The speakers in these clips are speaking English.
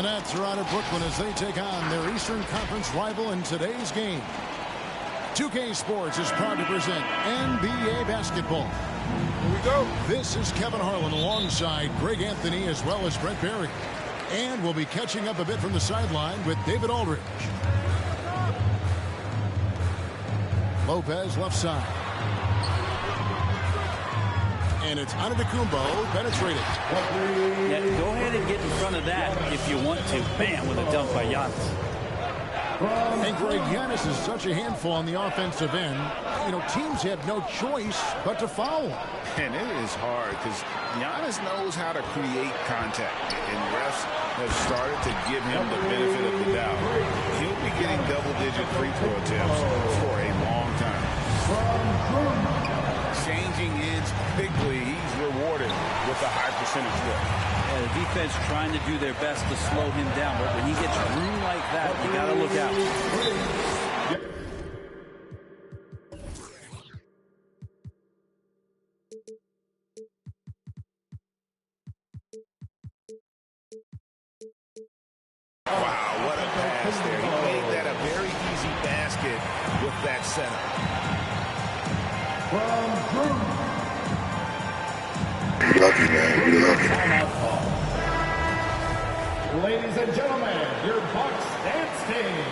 The Nets are out of Brooklyn as they take on their Eastern Conference rival in today's game. 2K Sports is proud to present NBA basketball. Here we go. This is Kevin Harlan alongside Greg Anthony as well as Brett Barry. And we'll be catching up a bit from the sideline with David Aldridge. Lopez left side. And it's Antetokounmpo penetrated. Yeah, go ahead and get in front of that if you want to. Bam, with a dunk by Giannis. And Greg, Giannis is such a handful on the offensive end. You know, teams have no choice but to foul him. And it is hard because Giannis knows how to create contact. And refs have started to give him the benefit of the doubt. He'll be getting double-digit free throw attempts for a long time. Changing ends quickly, he's rewarded with a high percentage look. Yeah, the defense trying to do their best to slow him down, but when he gets room like that, you got to look out. Wow, what a pass there. He made that a very easy basket with that setup. We love you, man. We love you. Ladies and gentlemen, your Bucks dance team.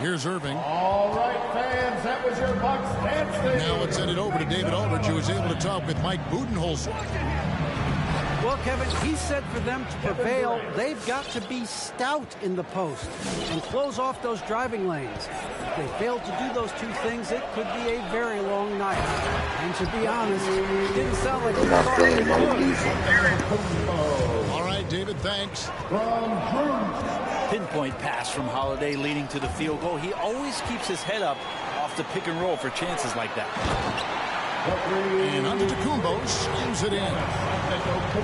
Here's Irving. All right, fans, that was your Bucks dance team. Now let's send it over to David Aldridge, who was able to talk with Mike Budenholzer. Well, Kevin, he said for them to prevail, they've got to be stout in the post and close off those driving lanes. If they fail to do those two things, it could be a very long night. And to be honest, it didn't sound like he thought they could. All right, David, thanks. Pinpoint pass from Holiday leading to the field goal. He always keeps his head up off the pick and roll for chances like that. And Antetokounmpo slams it in.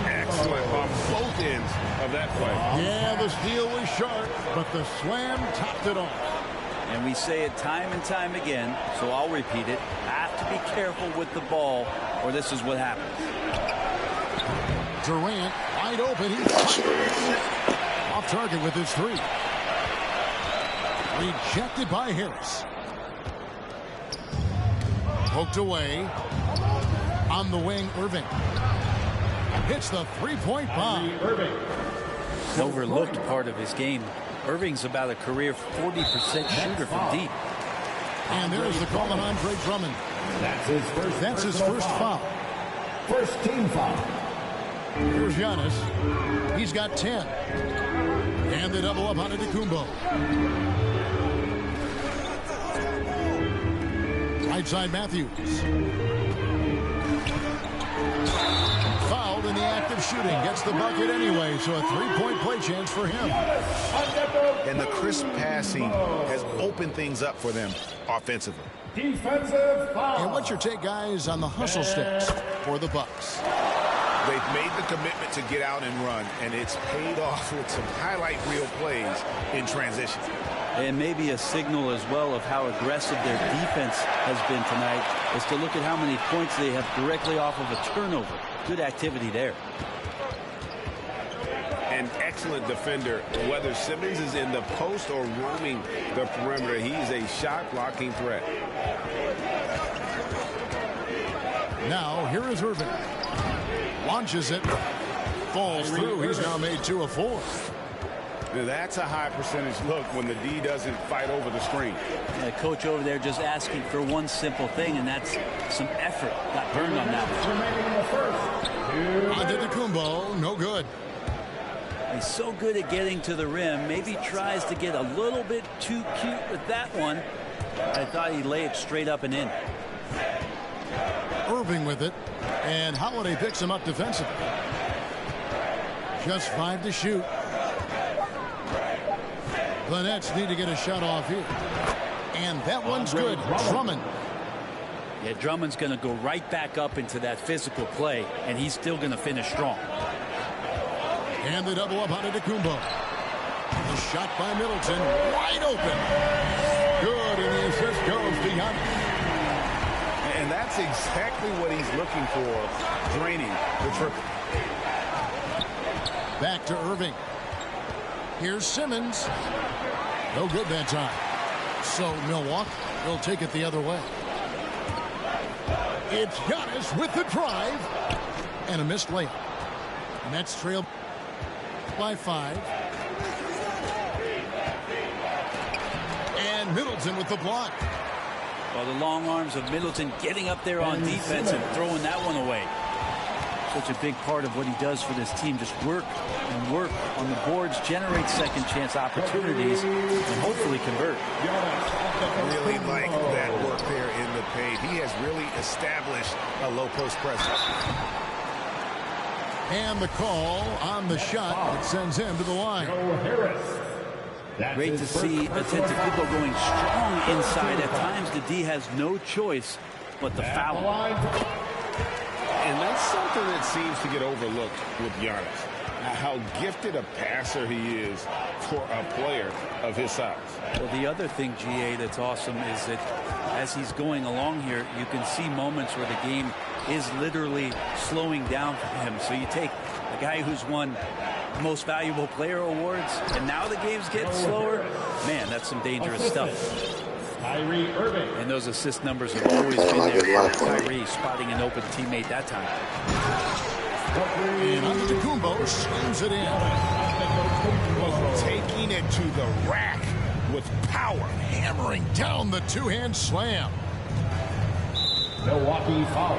Excellent on both ends of that play. Yeah, the steal was sharp, but the slam topped it off. And we say it time and time again, so I'll repeat it. Have to be careful with the ball, or this is what happens. Durant, wide open. He's off target with his three. Rejected by Harris. Poked away. On the wing, Irving. Hits the three-point bomb. Overlooked part of his game. Irving's about a career 40% shooter from deep. And there's the call on Andre Drummond. That's his first foul. First team foul. Here's Giannis. He's got 10. And they double up on Antetokounmpo. Right side Matthews. Fouled in the act of shooting. Gets the bucket anyway, so a three-point play chance for him. And the crisp passing has opened things up for them offensively. Defensive foul. And what's your take, guys, on the hustle sticks for the Bucks? They've made the commitment to get out and run, and it's paid off with some highlight reel plays in transition. And maybe a signal as well of how aggressive their defense has been tonight is to look at how many points they have directly off of a turnover. Good activity there. An excellent defender, whether Simmons is in the post or roaming the perimeter. He's a shot-blocking threat. Now, here is Irving. Launches it. Falls through. He's now made 2 of 4. Now that's a high percentage look when the D doesn't fight over the screen. Yeah, coach over there just asking for one simple thing, and that's some effort. Got burned on that one. Antetokounmpo, no good. He's so good at getting to the rim. Maybe tries to get a little bit too cute with that one. I thought he'd lay it straight up and in. Irving with it, and Holiday picks him up defensively. Just 5 to shoot. The Nets need to get a shot off here. And that one's good. Drummond. Yeah, Drummond's going to go right back up into that physical play, and he's still going to finish strong. And they double up on Antetokounmpo. The shot by Middleton, wide open. Good, and the assist goes to Giannis. And that's exactly what he's looking for, draining the triple. Back to Irving. Here's Simmons. No good that time. So Milwaukee will take it the other way. It's Giannis with the drive. And a missed layup. Nets trail by 5. And Middleton with the block. Well, the long arms of Middleton getting up there on defense and throwing that one away. Such a big part of what he does for this team. Just work and work on the boards, generate second chance opportunities, and hopefully convert. Really like that work there in the paint. He has really established a low post presence. And the call on the shot that sends him to the line. Great to see Antetokounmpo going strong inside. At times, the D has no choice but to foul. And that's something that seems to get overlooked with Giannis. How gifted a passer he is for a player of his size. Well, the other thing, GA, that's awesome is that as he's going along here, you can see moments where the game is literally slowing down for him. So you take a guy who's won most valuable player awards, and now the game's getting slower. Man, that's some dangerous stuff. And those assist numbers have always been there for Kyrie, spotting an open teammate that time. And Antetokounmpo slams it in. Taking it to the rack with power. Hammering down the two-hand slam. Milwaukee foul.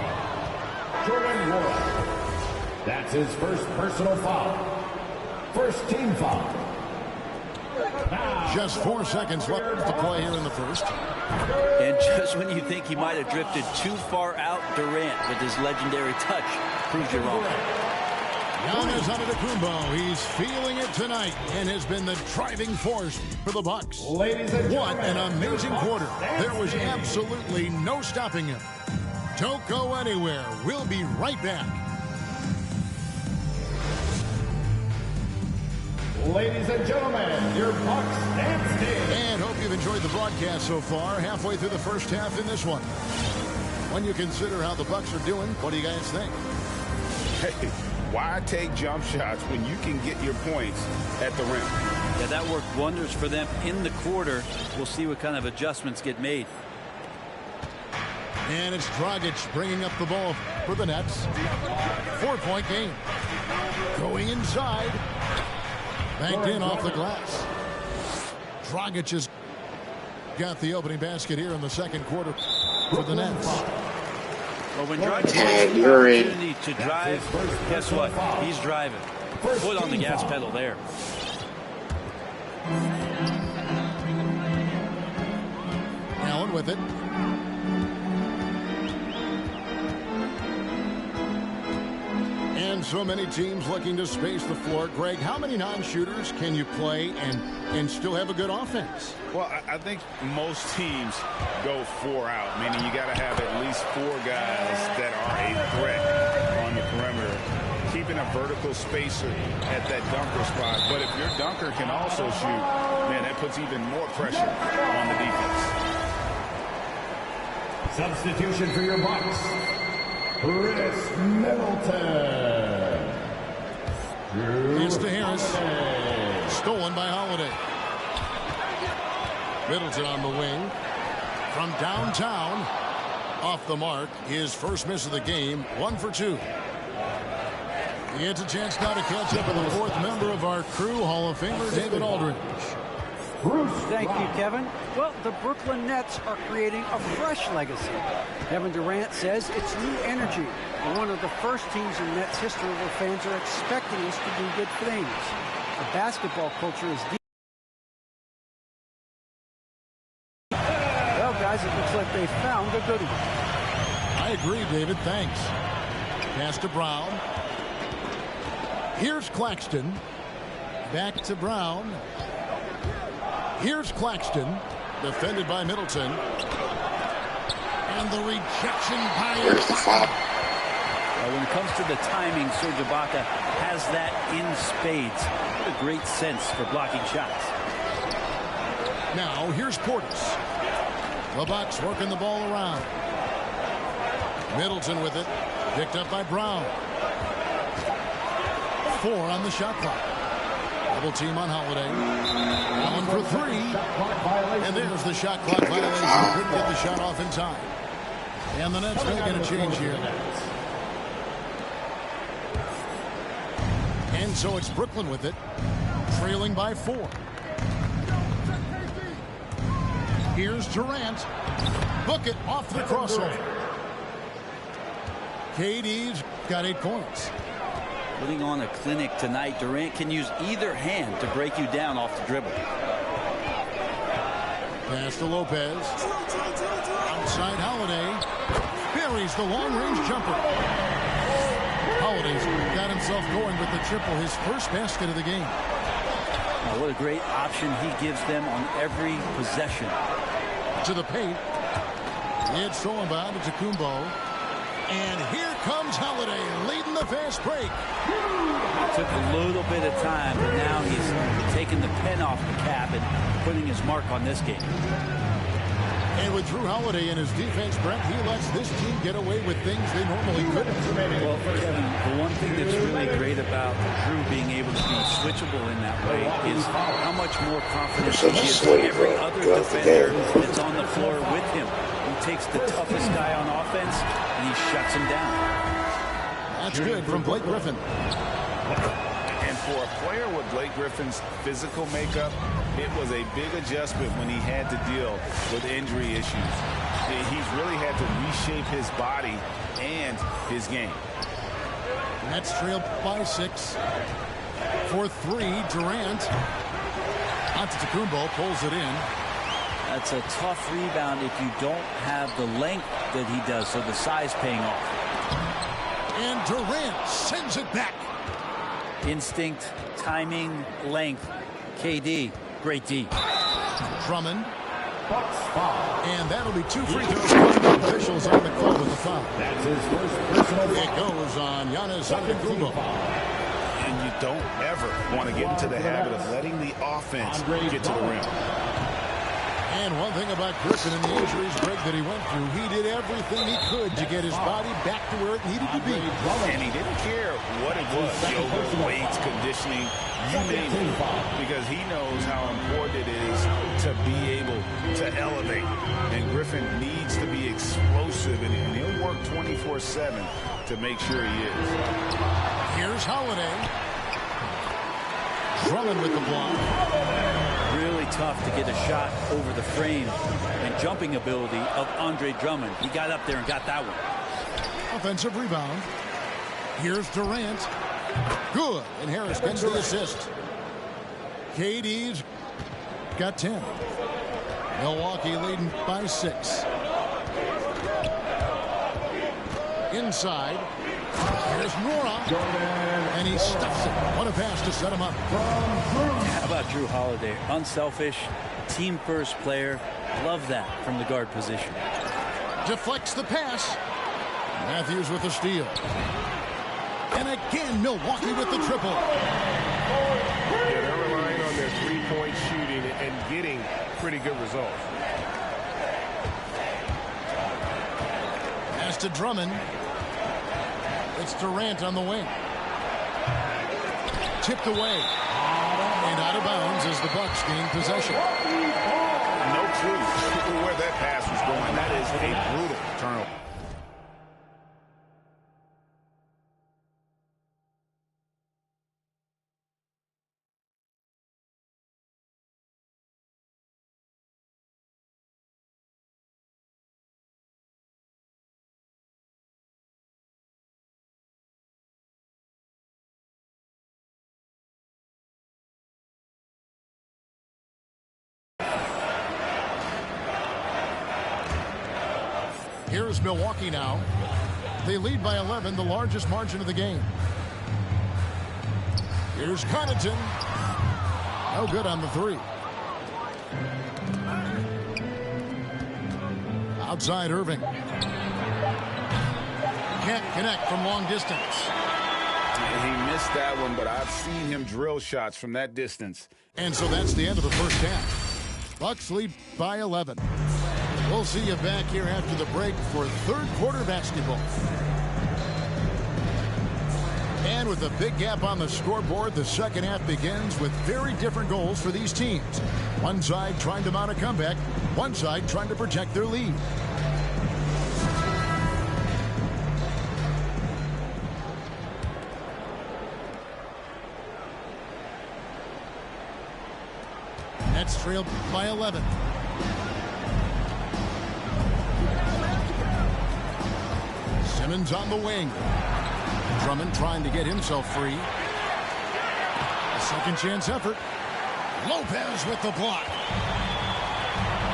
Jordan Ward. That's his first personal foul. First team foul. Just 4 seconds left to play here in the first. And just when you think he might have drifted too far out, Durant, with his legendary touch, proves you wrong. Giannis Antetokounmpo, he's feeling it tonight and has been the driving force for the Bucks. What an amazing quarter. There was absolutely no stopping him. Don't go anywhere. We'll be right back. Ladies and gentlemen, your Bucks dance team. And hope you've enjoyed the broadcast so far. Halfway through the first half in this one. When you consider how the Bucks are doing, what do you guys think? Hey, why take jump shots when you can get your points at the rim? Yeah, that worked wonders for them in the quarter. We'll see what kind of adjustments get made. And it's Dragic bringing up the ball for the Nets. 4-point game. Going inside. Banked in off the glass. Dragic has got the opening basket here in the second quarter for the Nets. Well, when Dragic has the opportunity to drive, guess what? He's driving. Foot on the gas pedal there. Allen with it. And so many teams looking to space the floor. Greg, how many non-shooters can you play and still have a good offense? Well, I think most teams go 4 out, meaning you got to have at least 4 guys that are a threat on the perimeter, keeping a vertical spacer at that dunker spot. But if your dunker can also shoot, man, that puts even more pressure on the defense. Substitution for your Bucks. Chris Middleton. It's to Harris. Stolen by Holiday. Middleton on the wing. From downtown. Off the mark. His first miss of the game. 1 for 2. He gets a chance now to catch up with the 4th member of our crew, Hall of Famer David Aldridge. Thank you, Kevin. Well, the Brooklyn Nets are creating a fresh legacy. Kevin Durant says it's new energy. We're one of the first teams in Nets history where fans are expecting us to do good things. The basketball culture is deep. Well, guys, it looks like they found a good one. I agree, David. Thanks. Pass to Brown. Here's Claxton. Back to Brown. Here's Claxton, defended by Middleton. And the rejection by When it comes to the timing, Serge Ibaka has that in spades. What a great sense for blocking shots. Now, here's Portis. The Bucks working the ball around. Middleton with it. Picked up by Brown. 4 on the shot clock. Double team on Holiday. Allen for three. And there's the shot clock violation. Couldn't get the shot off in time. And the Nets making a change here. And so it's Brooklyn with it, trailing by 4. Here's Durant. Book it off the crossover. KD's got 8 points. Putting on a clinic tonight. Durant can use either hand to break you down off the dribble. Pass to Lopez. Outside Holiday. Buries the long-range jumper. Holiday's got himself going with the triple, his first basket of the game. Now, what a great option he gives them on every possession. To the paint. It's stolen by Antetokounmpo. And here comes Holiday leading the fast break. It took a little bit of time, but now he's taking the pen off the cap and putting his mark on this game. And with Drew Holiday in his defense, Brent, he lets this team get away with things they normally couldn't. Well, Kevin, the one thing that's really great about Drew being able to be switchable in that way is how much more confidence he gives to every other defender that's on the floor with him. He takes the toughest guy on offense and he shuts him down. That's good from Blake Griffin. And for a player with Blake Griffin's physical makeup, it was a big adjustment when he had to deal with injury issues. He's really had to reshape his body and his game. Nets trailed by 6. For 3, Durant. Antetokounmpo pulls it in. That's a tough rebound if you don't have the length that he does, so the size paying off. And Durant sends it back. Instinct, timing, length. KD, great D. Drummond. And that'll be 2 free throws. Officials on the call with the foul. That's his first personal It goes on Giannis Antetokounmpo. And you don't ever want to get into the habit of letting the offense get to the rim. And one thing about Griffin and the injuries, Greg, that he went through, he did everything he could to get his body back to where it needed to be. And he didn't care what it was, yoga, weights, conditioning, you name it, because he knows how important it is to be able to elevate. And Griffin needs to be explosive, and he'll work 24/7 to make sure he is. Here's Holiday. Drummond with the block. Really tough to get a shot over the frame and jumping ability of Andre Drummond. He got up there and got that one. Offensive rebound. Here's Durant. Good. And Harris gets the assist. KD's got 10. Milwaukee leading by 6. Inside. Here's Nora. And he stuffs it. What a pass to set him up. How about Drew Holiday? Unselfish, team-first player. Love that from the guard position. Deflects the pass. Matthews with the steal. And again, Milwaukee with the triple. Yeah, they're relying on their three-point shooting and getting pretty good results. Pass to Drummond. It's Durant on the wing. Tipped away. And out of bounds as the Bucks gain possession. No clue where that pass was going. That is a brutal turnover. Here's Milwaukee now. They lead by 11, the largest margin of the game. Here's Connaughton. No good on the 3. Outside Irving. Can't connect from long distance. He missed that one, but I've seen him drill shots from that distance. And so that's the end of the first half. Bucks lead by 11. We'll see you back here after the break for third quarter basketball. And with a big gap on the scoreboard, the second half begins with very different goals for these teams. One side trying to mount a comeback, one side trying to protect their lead. Nets trailed by 11. Simmons on the wing. Drummond trying to get himself free. A second chance effort. Lopez with the block.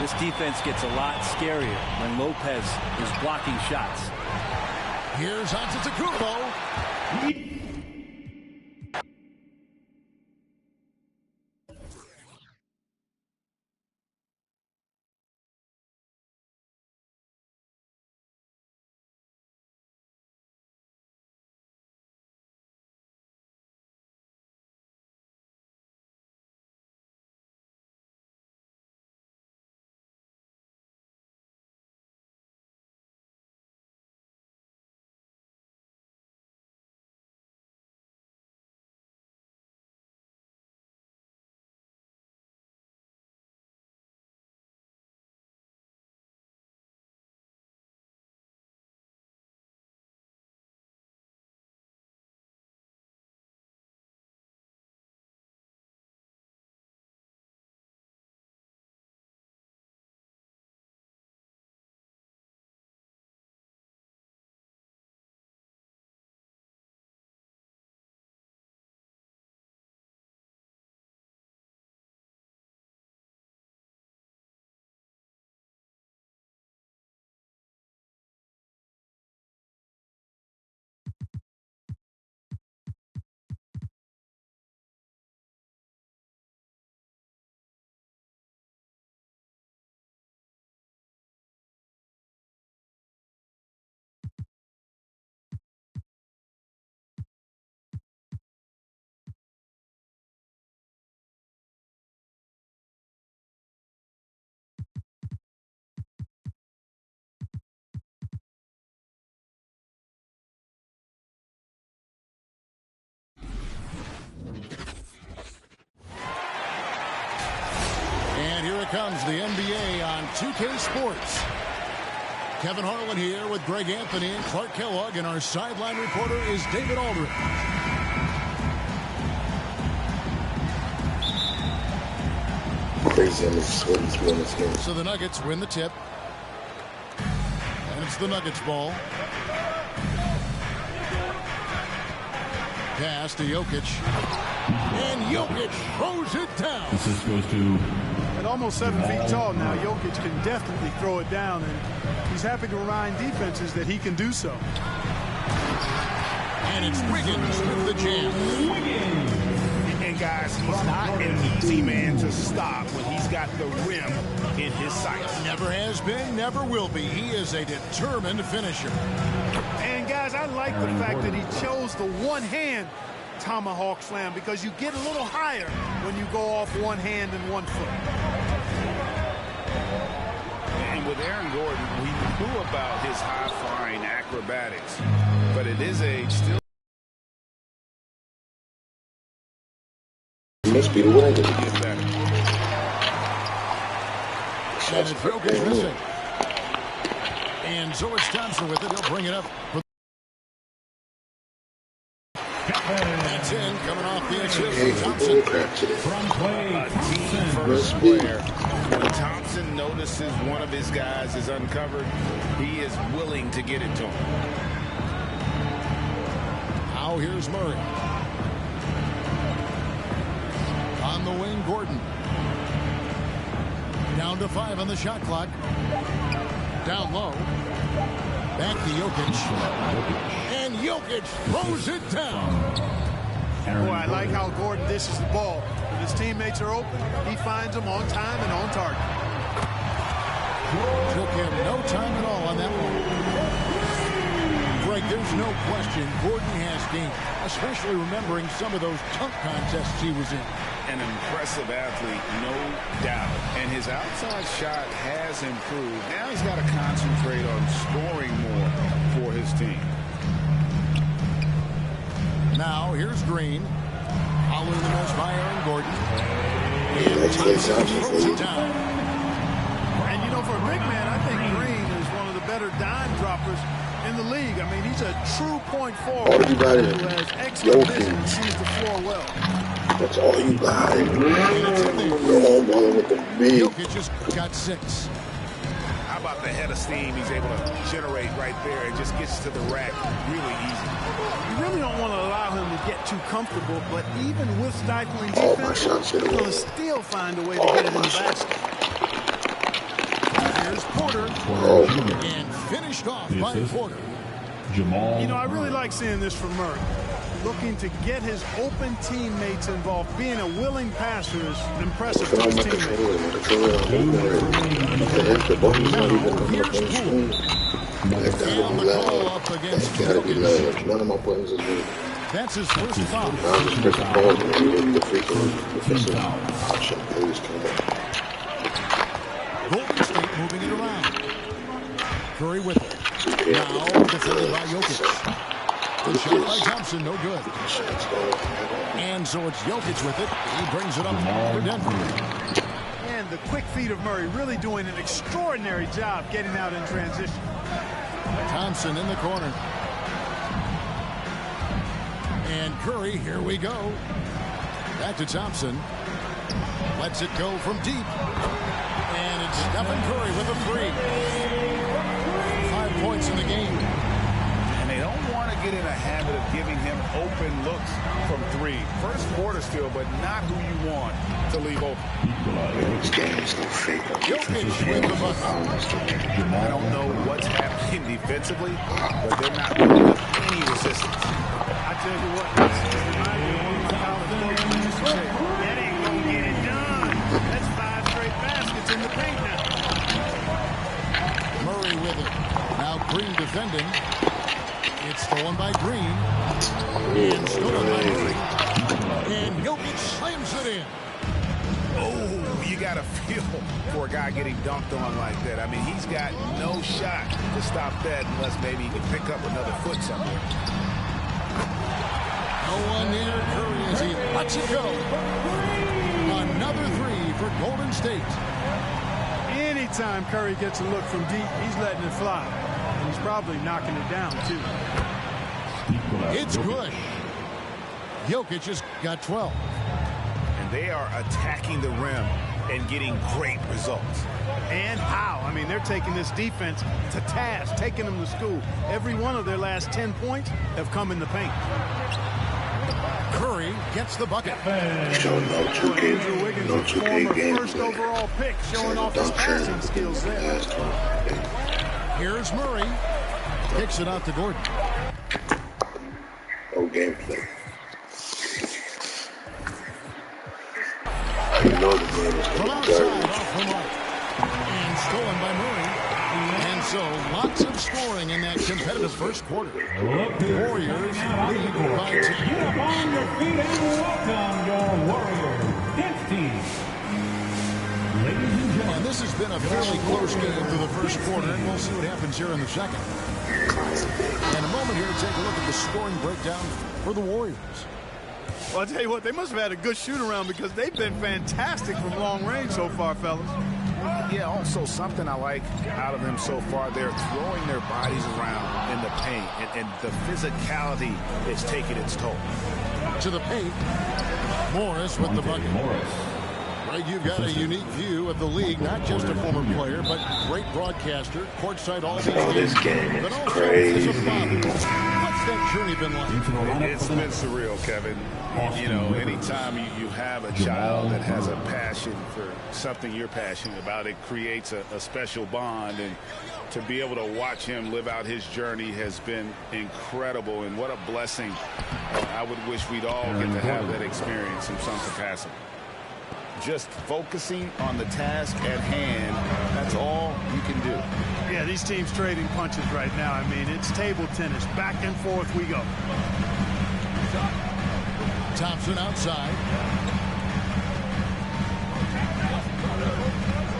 This defense gets a lot scarier when Lopez is blocking shots. Here's Antetokounmpo. And here it comes, the NBA on 2K Sports. Kevin Harlan here with Greg Anthony and Clark Kellogg, and our sideline reporter is David Aldridge. Crazy, I'm sweaty through this game. So the Nuggets win the tip. And it's the Nuggets ball. Pass to Jokic. And Jokic throws it down. This is supposed to... At almost 7 feet tall now, Jokic can definitely throw it down, and he's happy to remind defenses that he can do so. And it's Wiggins with the jam. And guys, he's not an easy man to stop when he's got the rim in his sights. Never has been, never will be. He is a determined finisher. And guys, I like the fact that he chose the one-hand tomahawk slam, because you get a little higher when you go off one hand and 1 foot. And with Aaron Gordon, we knew about his high-flying acrobatics, but at his age, still. He must be the wagon. Get better. And it's Jokic missing. And so it's Thompson with it. He'll bring it up. That's in, coming off the assist from Thompson. From play, A team-first player. When Thompson notices one of his guys is uncovered, he is willing to get it to him. Now here's Murray. On the wing, Gordon. Down to 5 on the shot clock. Down low. Back to Jokic. And Jokic throws it down. Boy, I like how Gordon dishes the ball. When his teammates are open, he finds them on time and on target. Took him no time at all on that one. Greg, there's no question Gordon has game, especially remembering some of those dunk contests he was in. An impressive athlete, no doubt. And his outside shot has improved. Now he's got to concentrate on scoring more for his team. Now here's Green. Following the miss by Aaron Gordon. That's Clay Thompson for you. And you know, for a big man, I think Green is one of the better dime droppers in the league. I mean, he's a true point forward who has excellent vision and sees the floor well. That's all you got. You're all balling with the big. Jokic just got 6. How about the head of steam he's able to generate right there? It just gets to the rack really easy. You really don't want to allow him to get too comfortable, but even with stifling All my defense, shots hit he's going away. to still find a way to get it in the basket. Here's Porter. Oh. And finished off by Porter. Jamal. You know, I really like seeing this from Murray. Looking to get his open teammates involved. Being a willing passer is impressive to his teammates. Gotta be love. None of my buttons is moving. That's his first foul. I'll just press the pause and get the freaking defensive option. Please come on. Golden State moving it around. Curry with it. Now defended by Jokic. Good shot by Thompson, no good. And so it's Jokic with it. He brings it up for Denver. And the quick feet of Murray really doing an extraordinary job getting out in transition. Thompson in the corner. And Curry, here we go. Back to Thompson. Lets it go from deep. And it's Stephen Curry with a 3. 5 points in the game. And they don't want to get in a habit of giving him open looks from 3. First quarter still, but not who you want to leave open. This game is no fake. Jokic with the bucket. I don't know what's happening defensively, but they're not putting up any resistance. I tell you what, this reminds me of one of the college coaches used to say, that ain't gonna get it done. That's 5 straight baskets in the paint now. Murray with it. Now Green defending. It's stolen by Green. And stolen by Murray. And Jokic slams it in. Oh, you got to feel for a guy getting dunked on like that. I mean, he's got no shot to stop that unless maybe he can pick up another foot somewhere. No one near Curry as he lets it go. Another 3 for Golden State. Anytime Curry gets a look from deep, he's letting it fly. And he's probably knocking it down, too. It's good. Jokic has got 12. And they are attacking the rim and getting great results. And how? I mean, they're taking this defense to task, taking them to school. Every one of their last 10 points have come in the paint. Curry gets the bucket. Showing no 2K, no 2K games. First overall pick, showing off his passing skills there. Here's Murray. Kicks it out to Gordon. No gameplay. You know the game is From going to outside, be off the mark. And stolen by Murray. And so lots of scoring in that competitive first quarter. Warriors lead by 10. Get up on your feet and welcome your Warriors dance team. Ladies and gentlemen. And this has been a fairly close game through the first quarter, and we'll see what happens here in the second. In a moment here, take a look at the scoring breakdown for the Warriors. Well, I'll tell you what, they must have had a good shoot-around because they've been fantastic from long range so far, fellas. Yeah, also something I like out of them so far, they're throwing their bodies around in the paint, and the physicality is taking its toll. To the paint, Morris with the bucket. Greg, you've got a unique view of the league, not just a former player, but great broadcaster, courtside all these games. This game But is also crazy. as a father. What's that journey been like? It's been surreal, Kevin. You know, anytime you have a child that has a passion for something you're passionate about, it creates a special bond. And to be able to watch him live out his journey has been incredible. And what a blessing. I would wish we'd all get to have that experience in some capacity. Just focusing on the task at hand, that's all you can do. Yeah, these teams trading punches right now. I mean, it's table tennis. Back and forth we go. Thompson outside.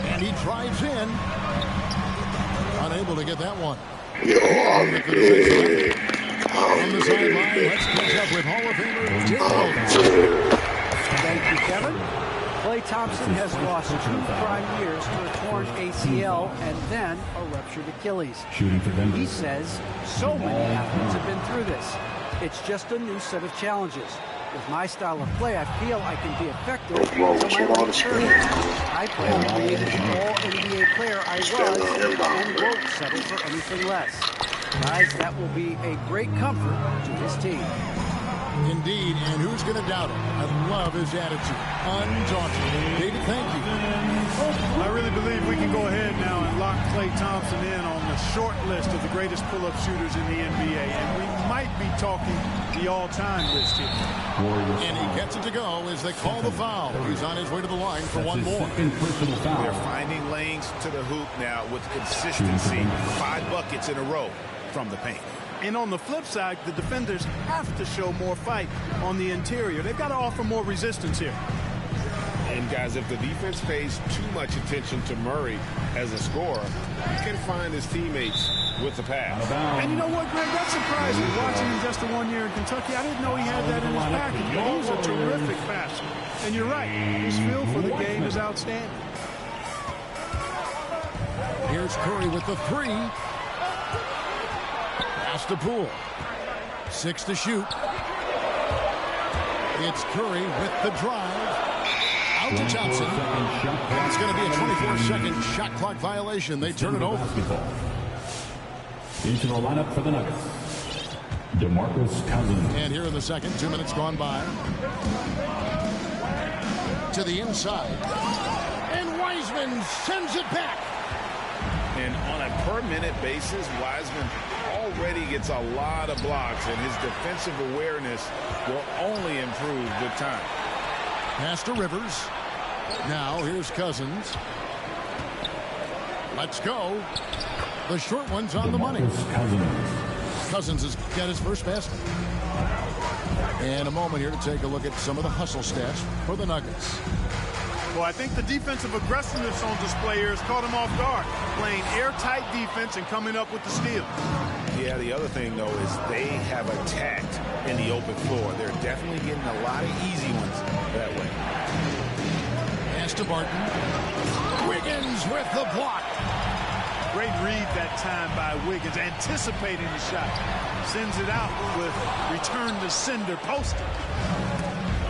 And he drives in. Unable to get that one. Yo, I'm big. On the sideline, let's catch up with Hall of Famer Jim Wilkins. Thank you, Kevin. Klay Thompson has lost 2 prime years to a torn ACL and then a ruptured Achilles. He says so many athletes have been through this. It's just a new set of challenges. With my style of play, I feel I can be effective until my late 30s. I plan to be the all-NBA player I was and won't settle for anything less. Guys, that will be a great comfort to his team. Indeed, and who's going to doubt it? I love his attitude. Undaunted. David, thank you. I really believe we can go ahead now and lock Klay Thompson in on the short list of the greatest pull-up shooters in the NBA, and we might be talking the all-time list here. And he gets it to go as they call the foul. He's on his way to the line for one more. They're finding lanes to the hoop now with consistency. 5 buckets in a row from the paint. And on the flip side, the defenders have to show more fight on the interior. They've got to offer more resistance here. And guys, if the defense pays too much attention to Murray as a scorer, he can find his teammates with the pass. And you know what, Greg? That surprised me. Watching him just the 1 year in Kentucky, I didn't know he had that in his package. But he's a terrific passer. And you're right, his feel for the game is outstanding. Here's Curry with the 3. Pass to Poole. 6 to shoot. It's Curry with the drive. Out to Johnson. And it's going to be a 24-second shot clock violation. They turn it over. Into the lineup for the Nuggets, DeMarcus Cousins. And here in the second, 2 minutes gone by. To the inside. And Wiseman sends it back. And on a per-minute basis, Wiseman already gets a lot of blocks, and his defensive awareness will only improve with time. Pass to Rivers. Now here's Cousins. Let's go. The short one's on the money. Cousins has got his first basket. And a moment here to take a look at some of the hustle stats for the Nuggets. Well, I think the defensive aggressiveness on display here has caught him off guard, playing airtight defense and coming up with the steal. Yeah, the other thing, though, is they have attacked in the open floor. They're definitely getting a lot of easy ones that way. Pass to Barton. Wiggins with the block. Great read that time by Wiggins, anticipating the shot. Sends it out with return to sender poster.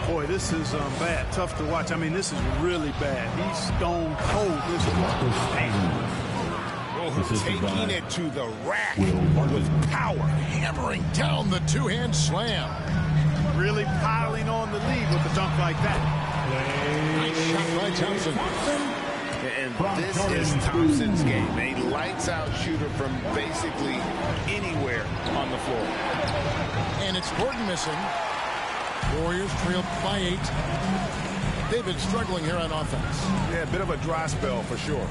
Boy, this is bad. Tough to watch. I mean, this is really bad. He's stone cold. This is taking it to the rack with power. Hammering down the two-hand slam. Really piling on the lead with a dunk like that. Nice shot by Thompson. And this is Thompson's game. A lights-out shooter from basically anywhere on the floor. And it's Gordon missing. Warriors trail by 8. They've been struggling here on offense. Yeah, a bit of a dry spell for sure.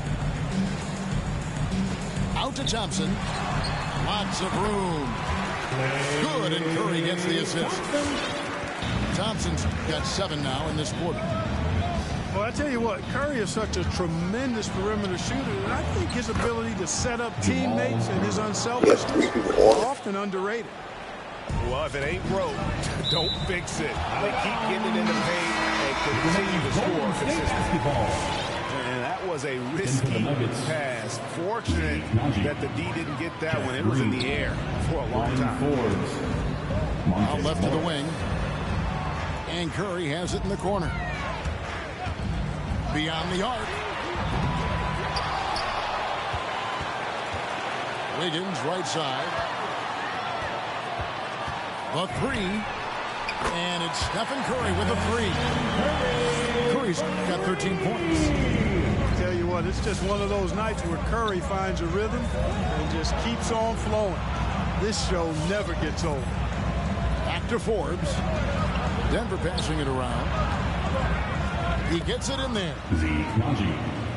Out to Thompson. Lots of room. Good, and Curry gets the assist. Thompson's got 7 now in this quarter. Well, I tell you what, Curry is such a tremendous perimeter shooter, and I think his ability to set up teammates and his unselfishness are often underrated. Well, if it ain't broke, don't fix it. They keep getting it in the paint and continue to score consistently. And that was a risky pass. Fortunate that the D didn't get that when it was in the air for a long time. Out left to the wing. And Curry has it in the corner. Beyond the arc. Wiggins right side. The 3. And it's Stephen Curry with a 3. Curry's got 13 points. Tell you what, it's just one of those nights where Curry finds a rhythm and just keeps on flowing. This show never gets old. Back to Forbes. Denver passing it around. He gets it in there.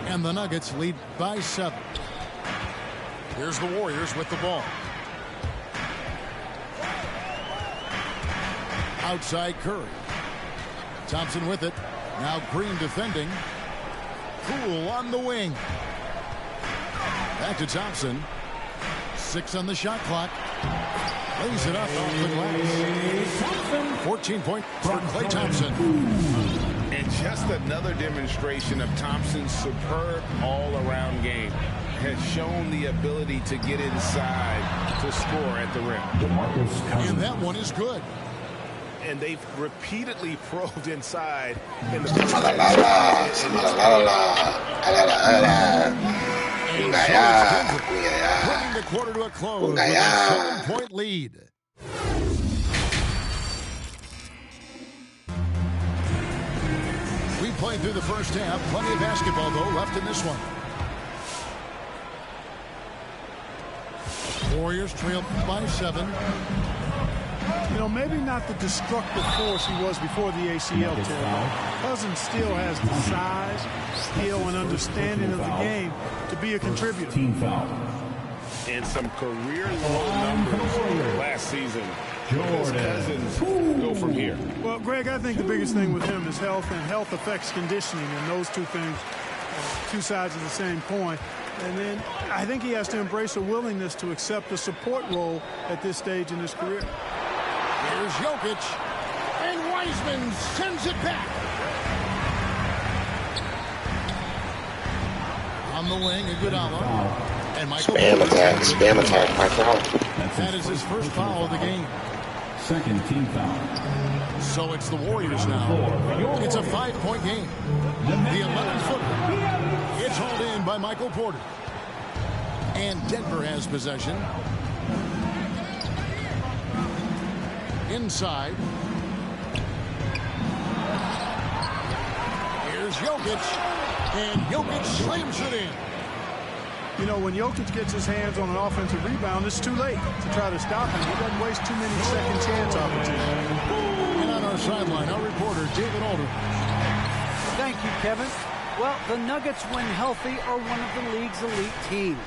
And the Nuggets lead by 7. Here's the Warriors with the ball. Outside Curry. Thompson with it. Now Green defending. Poole on the wing. Back to Thompson. 6 on the shot clock. Lays it up off the glass. 14 points for Klay Thompson. And just another demonstration of Thompson's superb all-around game. Has shown the ability to get inside to score at the rim. And that one is good. And they've repeatedly probed inside in the And so it's Denver, bringing the quarter to a close with a 7-point lead. We played through the first half. Plenty of basketball, though, left in this one. Warriors trail by 7. You know, maybe not the destructive force he was before the ACL tear. Cousins still has the size, skill, and understanding of the game to be a contributor. Team foul. And some career-low numbers last season. Does Cousins go from here? Well, Greg, I think the biggest thing with him is health, and health affects conditioning, and those two things are two sides of the same coin. And then I think he has to embrace a willingness to accept a support role at this stage in his career. Here's Jokic, and Wiseman sends it back. On the wing, Iguodala, and Michael. Spam attack, Michael. That is his first foul of the game. Second team foul. So it's the Warriors now. It's a 5-point game. The 11-footer. It's hauled in by Michael Porter. And Denver has possession. Inside. Here's Jokic. And Jokic slams it in. You know, when Jokic gets his hands on an offensive rebound, it's too late to try to stop him. He doesn't waste too many second chance opportunities. And on our sideline, our reporter, David Alder. Thank you, Kevin. Well, the Nuggets, when healthy, are one of the league's elite teams.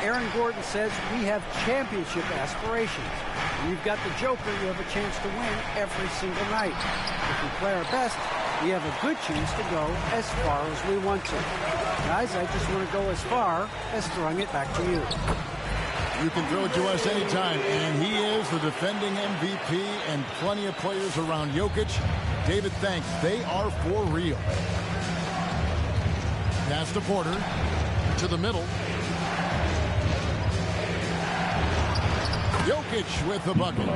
Aaron Gordon says we have championship aspirations. When you've got the Joker, you have a chance to win every single night. If we play our best, we have a good chance to go as far as we want to. Guys, I just want to go as far as throwing it back to you. You can throw it to us anytime, and he is the defending MVP and plenty of players around Jokic. David, thanks. They are for real. Pass to Porter. To the middle. Jokic with the bucket.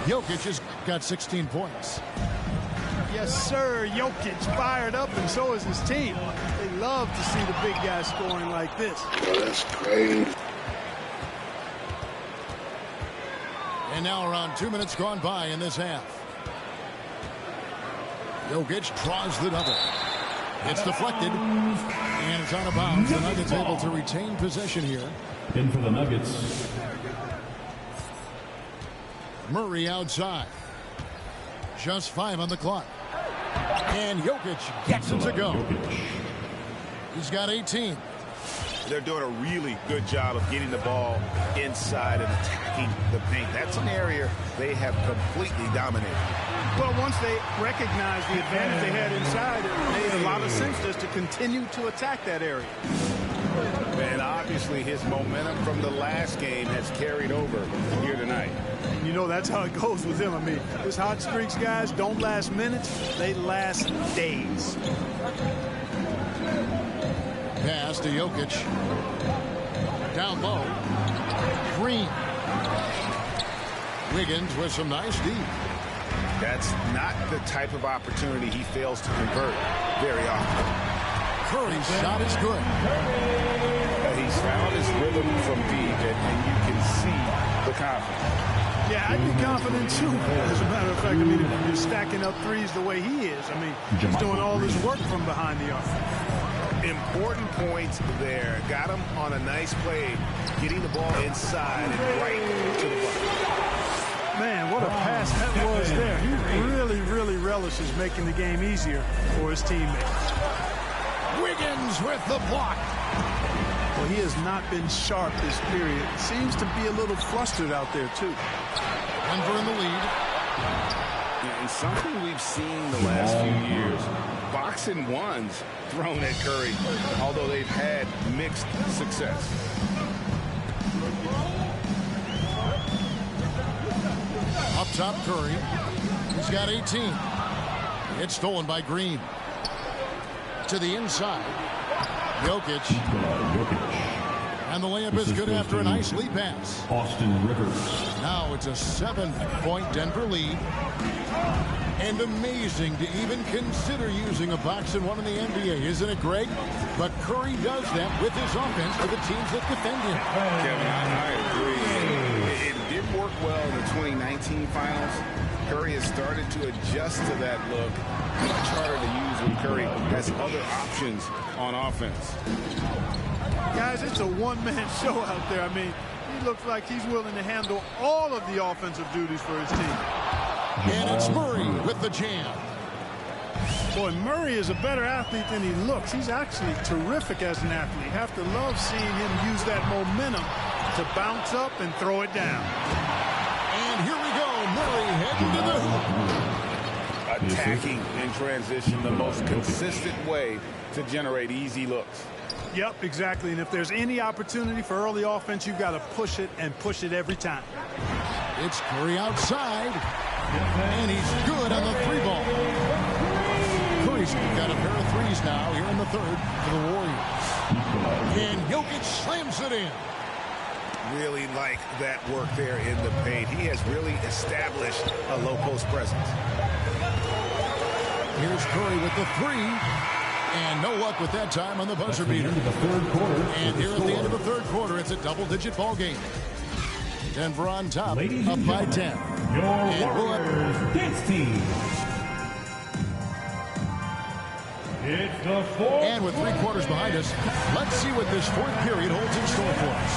Jokic has got 16 points. Yes, sir. Jokic fired up, and so is his team. They love to see the big guy scoring like this. Oh, that's great. And now around 2 minutes gone by in this half. Jokic draws the double. It's deflected. And it's out of bounds. The Nuggets able to retain possession here. In for the Nuggets. Murray outside. Just 5 on the clock. And Jokic gets it to go. He's got 18. They're doing a really good job of getting the ball inside and attacking the paint. That's an area they have completely dominated. Well, once they recognized the advantage they had inside, it made a lot of sense just to continue to attack that area. And obviously his momentum from the last game has carried over here tonight. You know, that's how it goes with him. I mean, his hot streaks, guys, don't last minutes. They last days. Pass to Jokic. Down low. Green. Wiggins with some nice D. That's not the type of opportunity he fails to convert very often. Curry's shot is good. He's found his rhythm from deep, and you can see the confidence. Yeah, I'd be confident too. As a matter of fact, I mean, if you're stacking up threes the way he is, I mean, he's doing all this work from behind the arc. Important points there. Got him on a nice play, getting the ball inside and right to the bucket. Man, what a pass that was there. He really, really relishes making the game easier for his teammates. Wiggins with the block. Well, he has not been sharp this period. Seems to be a little flustered out there, too. Denver in the lead. And something we've seen the last few years, boxing ones thrown at Curry, although they've had mixed success. top Curry. He's got 18. It's stolen by Green. To the inside. Jokic. And the layup is good after a nice lead pass. Austin Rivers. Now it's a 7-point Denver lead. And amazing to even consider using a box and one in the NBA. Isn't it great? But Curry does that with his offense for the teams that defend him. Kevin, I agree. It did work well in the 2019 finals. Curry has started to adjust to that look. Much harder to use when Curry has other options on offense. Guys, it's a one-man show out there. I mean, he looks like he's willing to handle all of the offensive duties for his team. And it's Murray with the jam. Boy, Murray is a better athlete than he looks. He's actually terrific as an athlete. You have to love seeing him use that momentum to bounce up and throw it down. And here we go, Murray heading to the hoop. Attacking in transition, the most consistent way to generate easy looks. Yep, exactly. And if there's any opportunity for early offense, you've got to push it and push it every time. It's Curry outside. And he's good on the three ball. Curry's got a pair of threes now here in the third for the Warriors. And Jokic slams it in. Really like that work there in the paint. He has really established a low post presence. Here's Curry with the three. And no luck with that time on the buzzer beater. And here at the end of the third quarter, it's a double-digit ball game. Denver on top, up by 10. Your Warriors dance team. It's the fourth. And with 3 quarters behind us, let's see what this fourth period holds in store for us.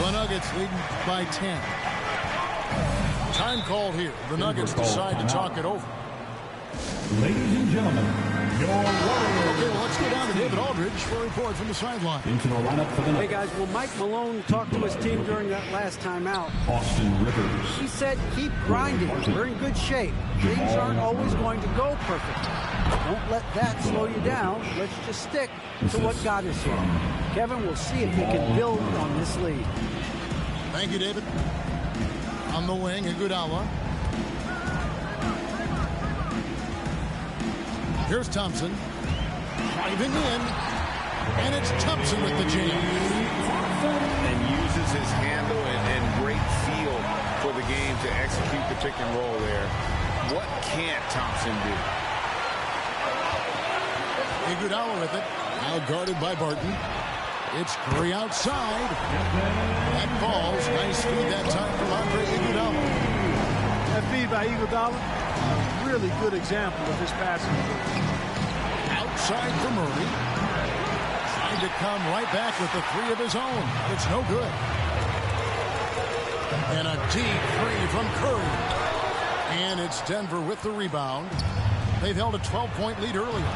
The Nuggets leading by 10. Time called here. The Nuggets decide to talk it over. Ladies and gentlemen, your Warriors. Okay, well, let's go down to David Aldridge for a report from the sideline. Into the lineup for the Nuggets. Hey, guys, well, Mike Malone talked to his team during that last time out. Austin Rivers. He said, keep grinding. We're in good shape. Things aren't always going to go perfectly. Don't let that slow you down. Let's just stick to what got us here. Kevin, we'll see if he can build on this lead. Thank you, David. On the wing, Iguodala. Here's Thompson. Driving in. And it's Thompson with the jam. And uses his handle and great feel for the game to execute the pick and roll there. What can't Thompson do? Iguodala with it. Now guarded by Barton. It's Curry outside. That falls. Nice feed that time from Andre Iguodala. That feed by Iguodala, a really good example of his passing. Outside for Murray. Trying to come right back with the three of his own. But it's no good. And a deep three from Curry. And it's Denver with the rebound. They've held a 12-point lead earlier.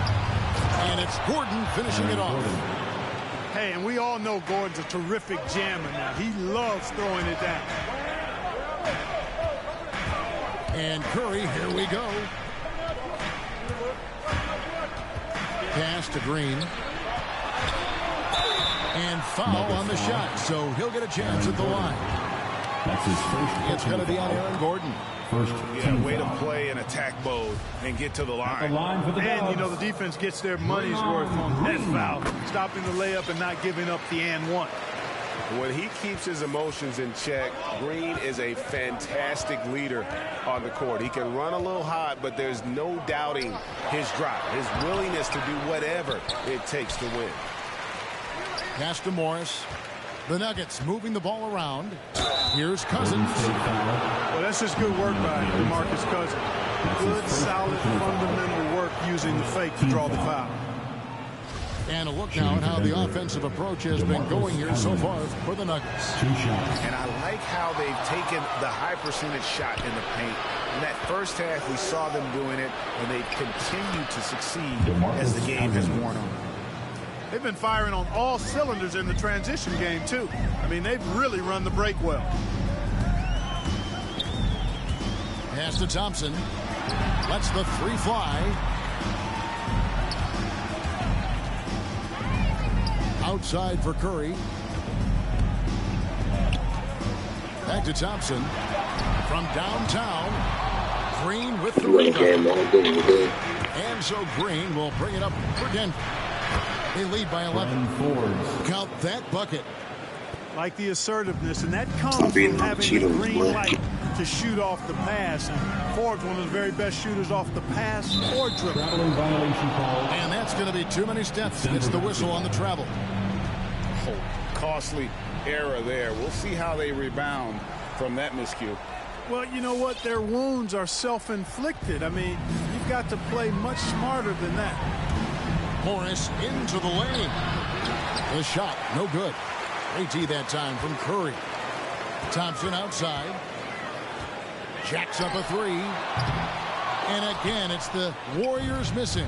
And it's Gordon finishing it off. Hey, and we all know Gordon's a terrific jammer now. He loves throwing it down. And Curry, here we go. Pass to Green. And foul on the shot, so he'll get a chance at the line. That's his first. It's going to be on Aaron Gordon. First, way to play in attack mode and get to the line. And, you know, the defense gets their money's worth on that foul, stopping the layup and not giving up the and one. When he keeps his emotions in check, Green is a fantastic leader on the court. He can run a little hot, but there's no doubting his drive, his willingness to do whatever it takes to win. Pass to Morris. The Nuggets moving the ball around. Here's Cousins. Well, that's just good work by DeMarcus Cousins. Good, solid, fundamental work using the fake to draw the foul. And a look now at how the offensive approach has been going here so far for the Nuggets. And I like how they've taken the high percentage shot in the paint. In that first half, we saw them doing it, and they've continued to succeed as the game has worn on. They've been firing on all cylinders in the transition game, too. I mean, they've really run the break well. Pass to Thompson. Lets the three fly. Outside for Curry. Back to Thompson. From downtown. Green with the Good game, rebound. all good. And so Green will bring it up for Denver. They lead by 11. Count that bucket. Like the assertiveness, and that comes from having the green light to shoot off the pass. And Forbes, one of the very best shooters off the pass or dribble. And that's going to be too many steps. It's the whistle on the travel. Oh, costly error there. We'll see how they rebound from that miscue. Well, you know what? Their wounds are self-inflicted. I mean, you've got to play much smarter than that. Morris into the lane. The shot, no good. AT that time from Curry. Thompson outside. Jacks up a three. And again, it's the Warriors missing.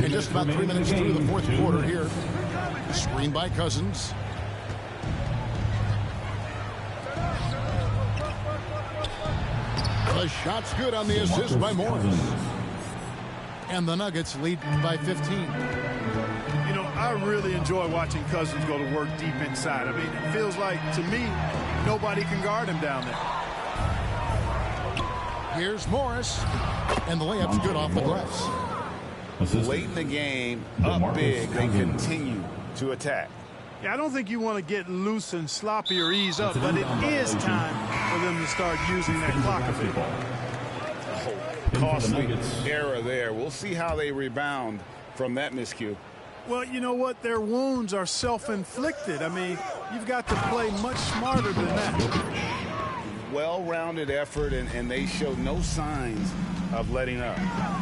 And just about 3 minutes through the fourth quarter here. Screen by Cousins. The shot's good on the assist by Morris. And the Nuggets lead by 15. You know, I really enjoy watching Cousins go to work deep inside. I mean, it feels like, to me, nobody can guard him down there. Here's Morris. And the layup's good off the glass. Late in the game, up big, they continue to attack. Yeah, I don't think you want to get loose and sloppy or ease up, but it is time for them to start using that clock a bit. Costly error there. We'll see how they rebound from that miscue. Well, you know what? Their wounds are self-inflicted. I mean, you've got to play much smarter than that. Well-rounded effort, and they show no signs of letting up.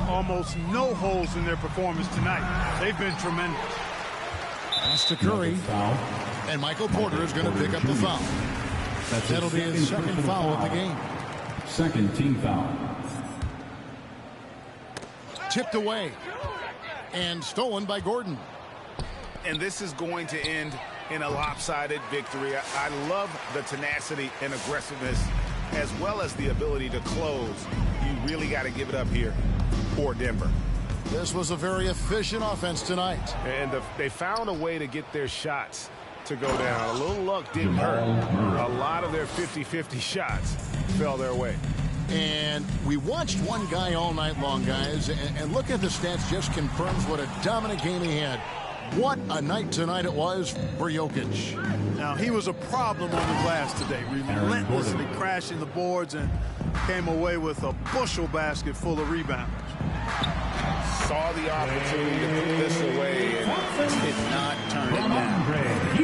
Almost no holes in their performance tonight. They've been tremendous. Pass to Curry. And Michael Porter is going to pick up the foul. That'll be his second foul of the game. Second team foul. Tipped away. And stolen by Gordon. And this is going to end in a lopsided victory. I love the tenacity and aggressiveness as well as the ability to close. You really got to give it up here for Denver. This was a very efficient offense tonight. And they found a way to get their shots to go down. A little luck didn't hurt. A lot of their 50-50 shots fell their way. And we watched one guy all night long, guys, and look at the stats, just confirms what a dominant game he had. What a night tonight it was for Jokic. Now, he was a problem on the glass today, relentlessly crashing the boards and came away with a bushel basket full of rebounds. Saw the opportunity to put this away and did not turn it down.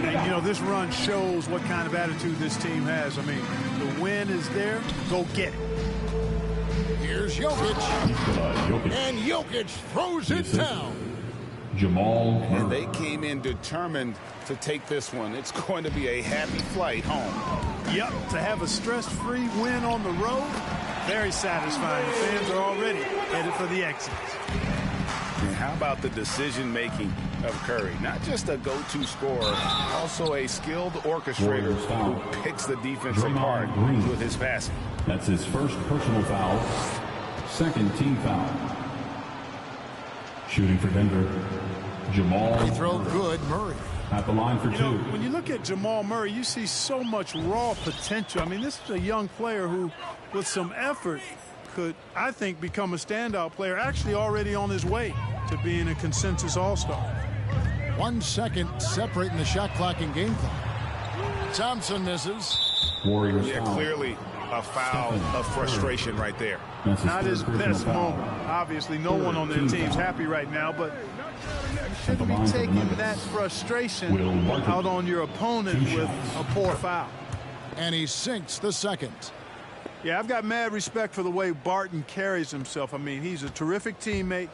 And, you know, this run shows what kind of attitude this team has. I mean, the win is there. Go get it. Here's Jokic. And Jokic throws it down. Jamal Murray. And they came in determined to take this one. It's going to be a happy flight home. Yep, to have a stress-free win on the road, very satisfying. The fans are already headed for the exits. And how about the decision-making of Curry? Not just a go-to scorer, also a skilled orchestrator who picks the defense apart with his passing. That's his first personal foul. Second team foul. Shooting for Denver, Jamal Free throw good, Murray. at the line for two. When you look at Jamal Murray, you see so much raw potential. I mean, this is a young player who, with some effort, could, I think, become a standout player, actually already on his way to being a consensus all-star. 1 second separating the shot clock and game clock. Thompson misses. Warriors Yeah, foul. clearly a foul of frustration right there. That's Not his third personal best foul. moment. Obviously, no one on their team's happy right now, but you shouldn't be taking that frustration out on your opponent with a poor foul. And he sinks the second. Yeah, I've got mad respect for the way Barton carries himself. I mean, he's a terrific teammate.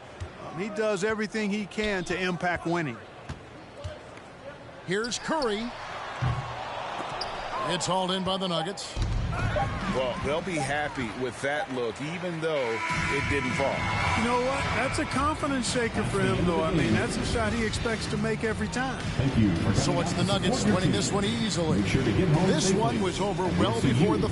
He does everything he can to impact winning. Here's Curry. It's hauled in by the Nuggets. Well, they'll be happy with that look, even though it didn't fall. You know what? That's a confidence shaker for him, though. I mean, that's a shot he expects to make every time. Thank you. So it's the Nuggets winning this one easily. This one was over well before the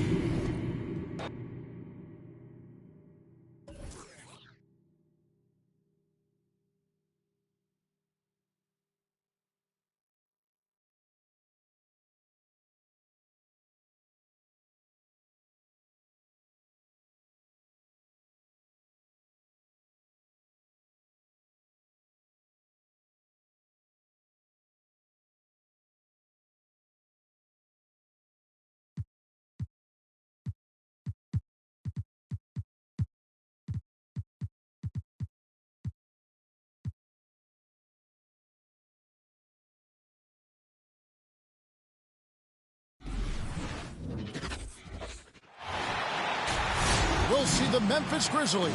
we'll see the Memphis Grizzlies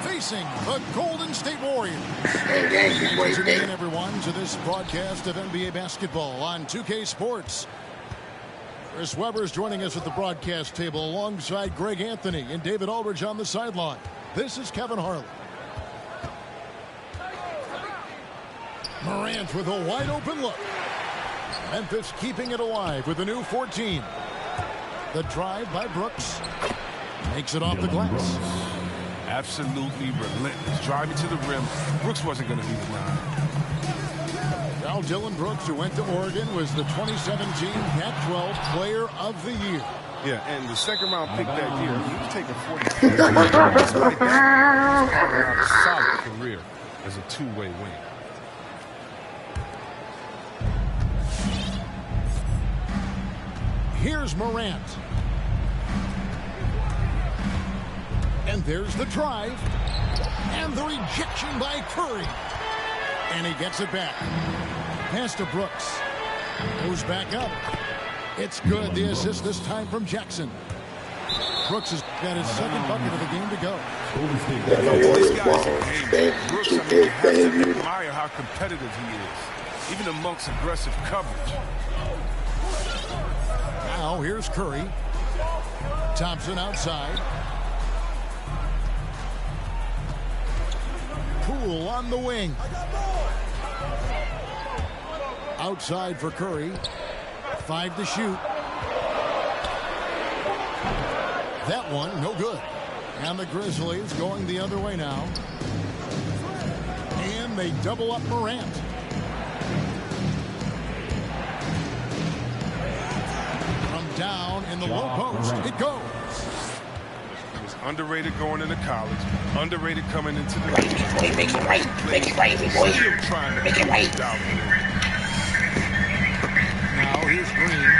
facing the Golden State Warriors. Tuning in, everyone, to this broadcast of NBA basketball on 2K Sports. Chris Webber is joining us at the broadcast table alongside Greg Anthony and David Aldridge on the sideline. This is Kevin Harlan. Morant with a wide open look. Memphis keeping it alive with a new 14. The drive by Brooks. Makes it off the glass. Absolutely relentless. Driving to the rim. Brooks wasn't going to be denied. Now Dylan Brooks, who went to Oregon, was the 2017 Pac-12 Player of the Year. Yeah, and the second round pick that year, he was taking 40. Like that, a solid career as a two-way wing. Here's Morant. And there's the drive. And the rejection by Curry. And he gets it back. Pass to Brooks. Goes back up. It's good. The assist this time from Jackson. Brooks has got his second bucket of the game to go. These guys are game. Brooks, I mean, you have to admire how competitive he is, even amongst aggressive coverage. Now here's Curry. Thompson outside. Poole on the wing. Outside for Curry. 5 to shoot. That one, no good. And the Grizzlies going the other way now. And they double up Morant. From down in the low post, it goes. He was underrated going into college, underrated coming into the league. Make it right, boy. Still trying to make it right. Now here's Green.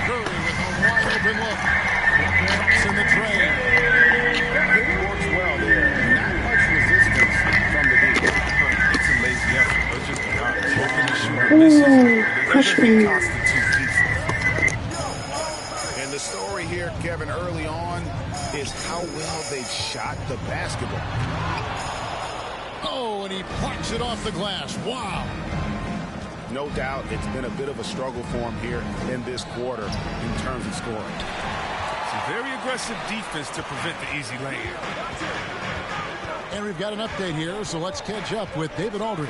Curry with a wide open look. Cuts in the tray. It works well there. Not much resistance from the deep. It's a lazy effort. Let's just be honest. Hoping the shooter misses. Crispy. And the story here, Kevin, early on is how well they shot the basketball. Oh, and he plucks it off the glass. Wow. No doubt it's been a bit of a struggle for him here in this quarter in terms of scoring. Some very aggressive defense to prevent the easy lane. And we've got an update here, so let's catch up with David Aldridge.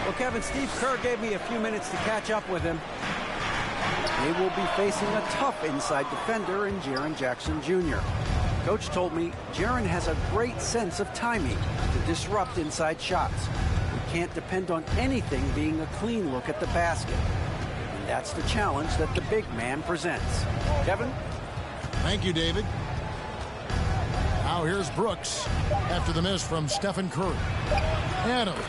Well, Kevin, Steve Kerr gave me a few minutes to catch up with him. They will be facing a tough inside defender in Jaren Jackson Jr. Coach told me Jaren has a great sense of timing to disrupt inside shots. We can't depend on anything being a clean look at the basket. And that's the challenge that the big man presents. Kevin? Thank you, David. Now here's Brooks after the miss from Stephen Curry. Adams.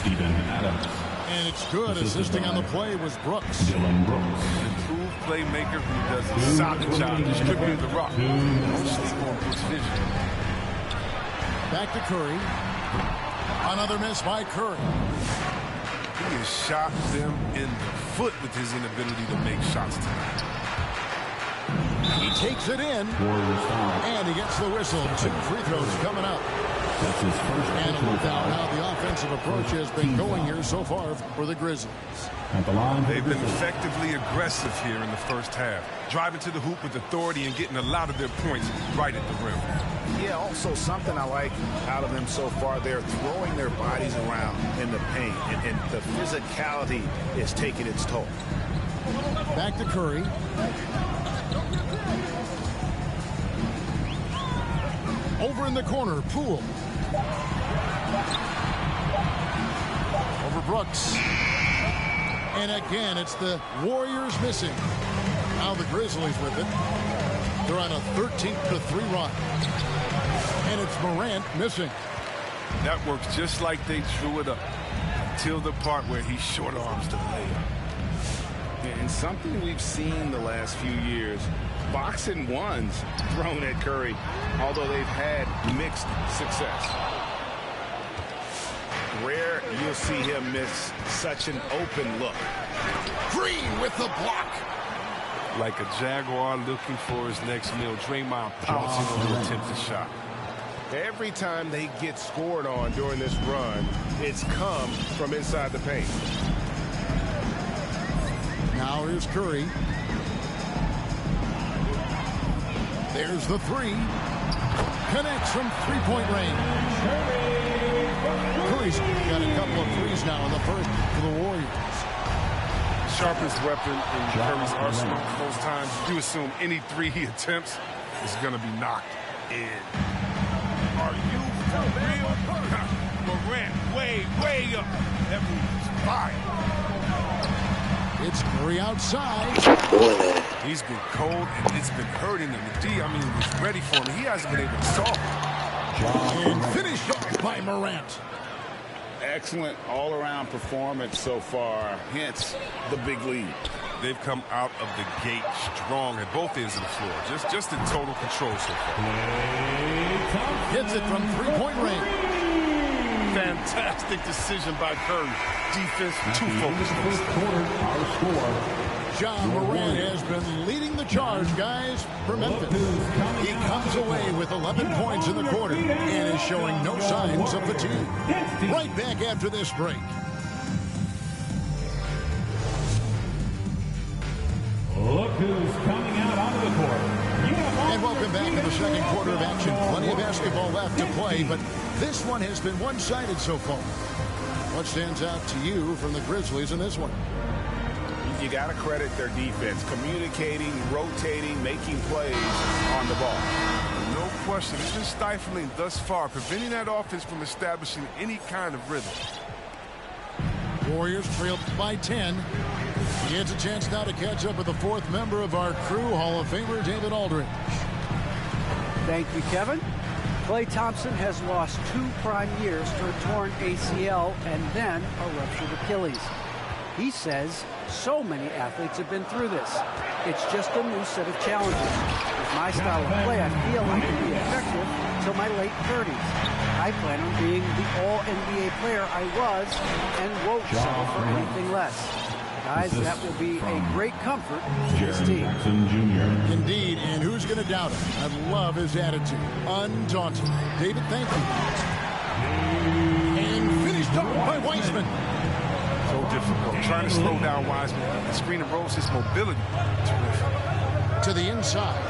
Steven Adams. And it's good. Assisting on the play was Brooks. Dylan Brooks. Improved playmaker who does a solid job distributing the rock. Don't sleep on Brooks' vision. Back to Curry. Another miss by Curry. He has shot them in the foot with his inability to make shots tonight. He takes it in. And he gets the whistle. 2 free throws coming up. That's his first. And a look down how the offensive approach has been going here so far for the Grizzlies. At the line, they've been effectively aggressive here in the first half, driving to the hoop with authority and getting a lot of their points right at the rim. Yeah, also something I like out of them so far, they're throwing their bodies around in the paint, and the physicality is taking its toll. Back to Curry. Over in the corner, Poole. Over Brooks. And again, it's the Warriors missing. Now the Grizzlies with it. They're on a 13-3 run. And it's Morant missing. That works just like they drew it up until the part where he short arms the layup. And something we've seen the last few years, boxing ones thrown at Curry, although they've had mixed success. Rare you'll see him miss such an open look. Green with the block. Like a jaguar looking for his next meal, Draymond pouncing on the attempted shot. Every time they get scored on during this run, it's come from inside the paint. Now here's Curry. There's the three. Connects from three-point range. Curry's got a couple of threes now in the first for the Warriors. Sharpest weapon in Curry's arsenal. Most times you assume any three he attempts is going to be knocked in. Are you for real? Morant way up. That move is fire. It's Curry outside. He's been cold and it's been hurting him. The D, I mean, was ready for him. He hasn't been able to solve it. And finished off by Morant. Excellent all-around performance so far, hence the big lead. They've come out of the gate strong at both ends of the floor. Just in total control so far. Hits it from three-point range. Fantastic decision by Curry. Defense too focused. John Morant has been leading the charge, guys, for Memphis. He comes away with 11 points in the quarter and is showing no signs of fatigue. Right back after this break. Look who's coming out onto the court. And welcome back to the second quarter of action. Plenty of basketball left to play, but this one has been one-sided so far. What stands out to you from the Grizzlies in this one? You got to credit their defense, communicating, rotating, making plays on the ball. No question. It's been stifling thus far, preventing that offense from establishing any kind of rhythm. Warriors trailed by 10. He gets a chance now to catch up with the fourth member of our crew, Hall of Famer David Aldridge. Thank you, Kevin. Klay Thompson has lost 2 prime years to a torn ACL and then a ruptured Achilles. He says so many athletes have been through this. It's just a new set of challenges. With my style of play, I feel I can be effective until my late 30s. I plan on being the all-NBA player I was and won't settle for anything less. Guys, that will be a great comfort to this team. Indeed, and who's going to doubt him? I love his attitude. Undaunted. David, thank you. And finished up by Wiseman. So difficult. Trying to slow down Wiseman. The screen and rolls his mobility. Terrific. To the inside.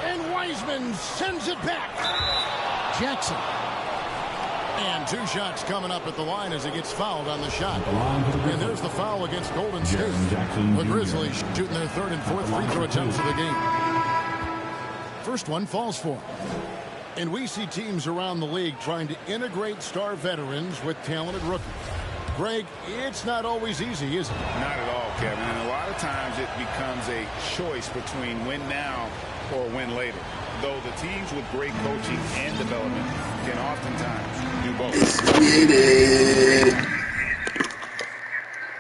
And Wiseman sends it back. Jackson. And 2 shots coming up at the line as he gets fouled on the shot. And there's the foul against Golden State. The Grizzlies shooting their 3rd and 4th free throw attempts of the game. First one falls for him. And we see teams around the league trying to integrate star veterans with talented rookies. Greg, it's not always easy, is it? Not at all, Kevin. And a lot of times it becomes a choice between win now or win later. Though the teams with great coaching and development can oftentimes do both. Let's get it.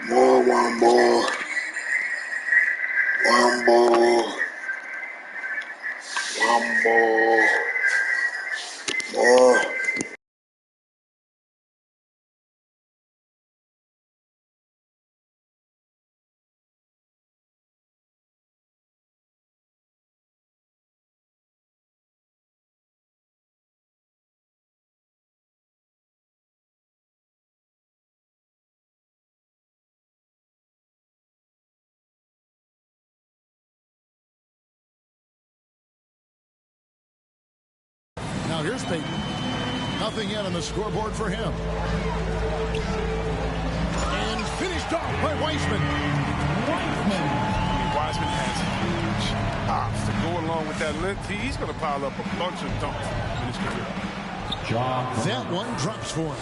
More, one more. One more. One more. More. Now here's Peyton. Nothing yet on the scoreboard for him. And finished off by Wiseman. Wiseman has huge hops to go along with that length. He's going to pile up a bunch of dunks in his career. That one drops for him.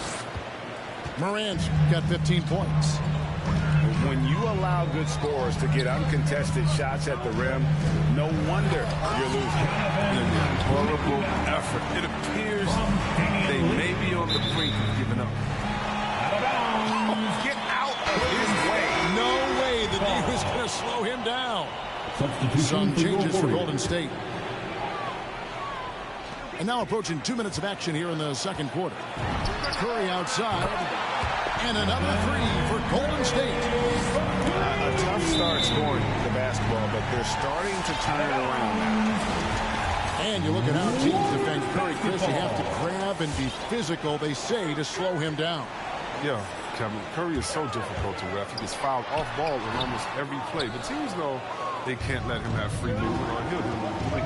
Morant's got 15 points. When you allow good scorers to get uncontested shots at the rim, no wonder you're losing. Horrible effort. It appears they may be on the brink of giving up. Get out of his way. No way that he was going to slow him down. Some changes for Golden State. And now approaching 2 minutes of action here in the second quarter. Curry outside. And another 3 for Golden State. A tough start scoring the basketball, but they're starting to turn it around now. And you look at how teams defend Curry, Chris. You have to grab and be physical, they say, to slow him down. Yeah, Kevin, Curry is so difficult to ref. He gets fouled off ball in almost every play. But teams know they can't let him have free movement or he'll do it.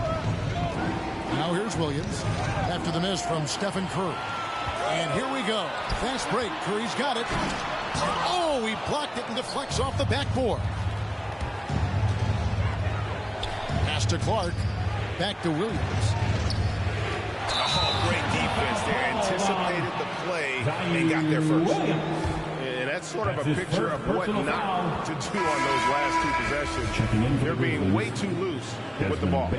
Now here's Williams after the miss from Stephen Curry. And here we go. Fast break. Curry's got it. Oh, he blocked it and deflects off the backboard. Pass to Clark. Back to Williams. Oh, great defense there. Anticipated the play and got there first. And that's sort of a picture of what not to do on those last two possessions. They're being way too loose with the ball.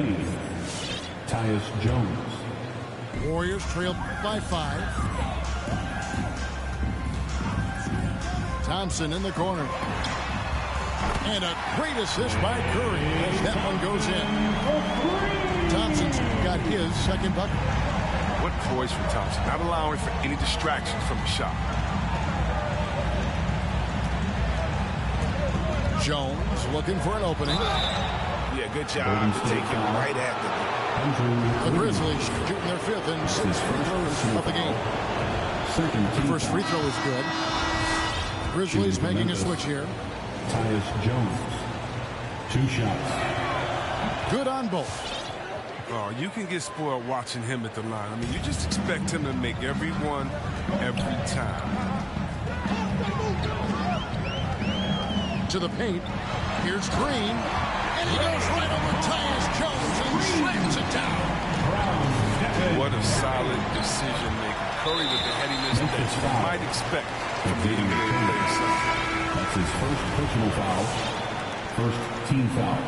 Tyus Jones. Warriors trail by 5. Thompson in the corner. And a great assist by Curry as that one goes in. Thompson's got his second bucket. What poise from Thompson, not allowing for any distractions from the shot. Jones looking for an opening. Yeah, good job to take him right at the Grizzlies shooting their 5th and 6th free throws of the game. The first free throw is good. Grizzlies making a switch here. Tyus Jones. 2 shots. Good on both. Oh, you can get spoiled watching him at the line. I mean, you just expect him to make every one, every time. To the paint. Here's Green. And he goes right over Tyus Jones and slams it down. What a solid decision maker. Curry with the headiness that you might expect from the NBA player. That's his first personal foul. First team foul.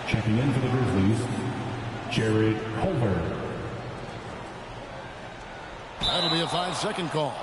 Checking in for the Grizzlies, Jared Holberg. That'll be a 5-second call.